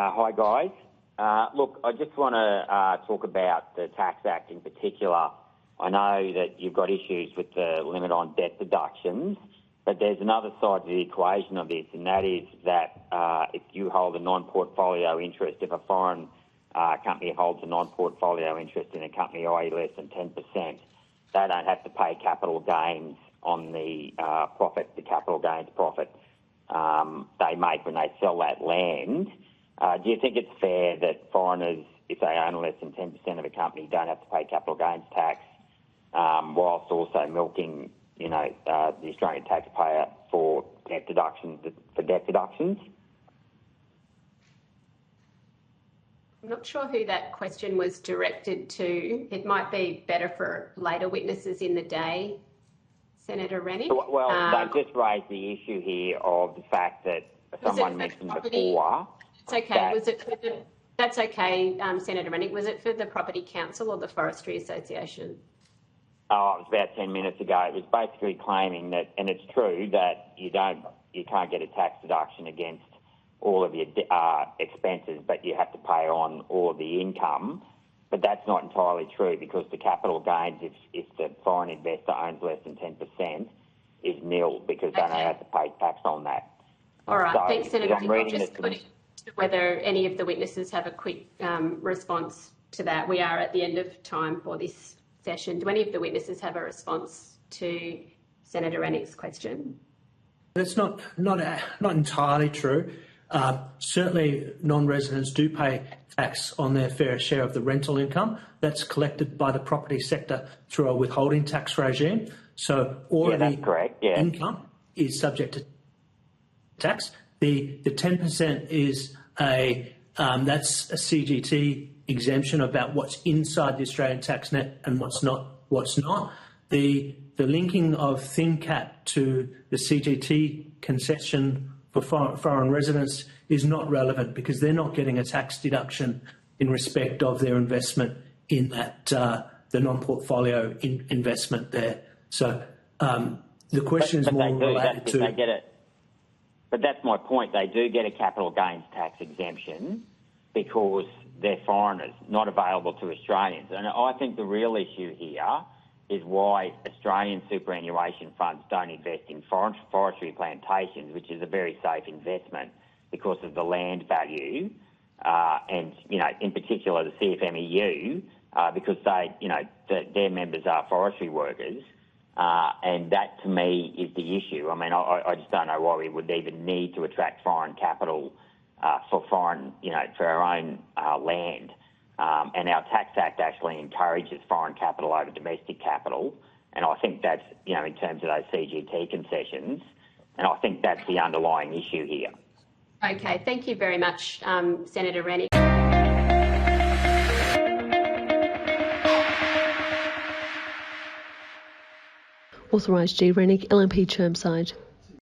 Hi guys. Look, I just want to talk about the Tax Act in particular. I know that you've got issues with the limit on debt deductions, but there's another side to the equation of this, and that is that if you hold a non-portfolio interest, if a foreign company holds a non-portfolio interest in a company, i.e. less than 10%, they don't have to pay capital gains on the profit, the capital gains profit they make when they sell that land. Do you think it's fair that foreigners, if they own less than 10% of a company, don't have to pay capital gains tax, whilst also milking, the Australian taxpayer for debt deductions? I'm not sure who that question was directed to. It might be better for later witnesses in the day, Senator Rennick. Well, they just raised the issue here of the fact that someone mentioned before. It's okay. That's okay, Senator Rennick. Was it for the Property Council or the Forestry Association? Oh, it was about 10 minutes ago. It was basically claiming that, and it's true, that you can't get a tax deduction against all of your expenses, but you have to pay on all of the income. But that's not entirely true, because the capital gains, if the foreign investor owns less than 10%, is nil, because they don't have to pay tax on that. All right, so thanks, Senator. I'll just put it to whether any of the witnesses have a quick response to that. We are at the end of time for this session. Do any of the witnesses have a response to Senator Rennick's question? That's not entirely true. Certainly, non-residents do pay tax on their fair share of the rental income that's collected by the property sector through a withholding tax regime. So all of the income is subject to tax. The 10% is that's a CGT exemption about what's inside the Australian tax net and what's not. The linking of ThinCat to the CGT concession for foreign residents is not relevant, because they're not getting a tax deduction in respect of their investment in that the non-portfolio investment there. So the question is more related to. They get it. But that's my point. They do get a capital gains tax exemption because they're foreigners, not available to Australians. And I think the real issue here is why Australian superannuation funds don't invest in forestry plantations, which is a very safe investment because of the land value, and, in particular the CFMEU, because their members are forestry workers. And that, to me, is the issue. I mean, I just don't know why we would even need to attract foreign capital for our own land. And our Tax Act actually encourages foreign capital over domestic capital. And I think that's, in terms of those CGT concessions. And I think that's the underlying issue here. Okay, thank you very much, Senator Rennick. Authorised G. Rennick, LNP Chermside.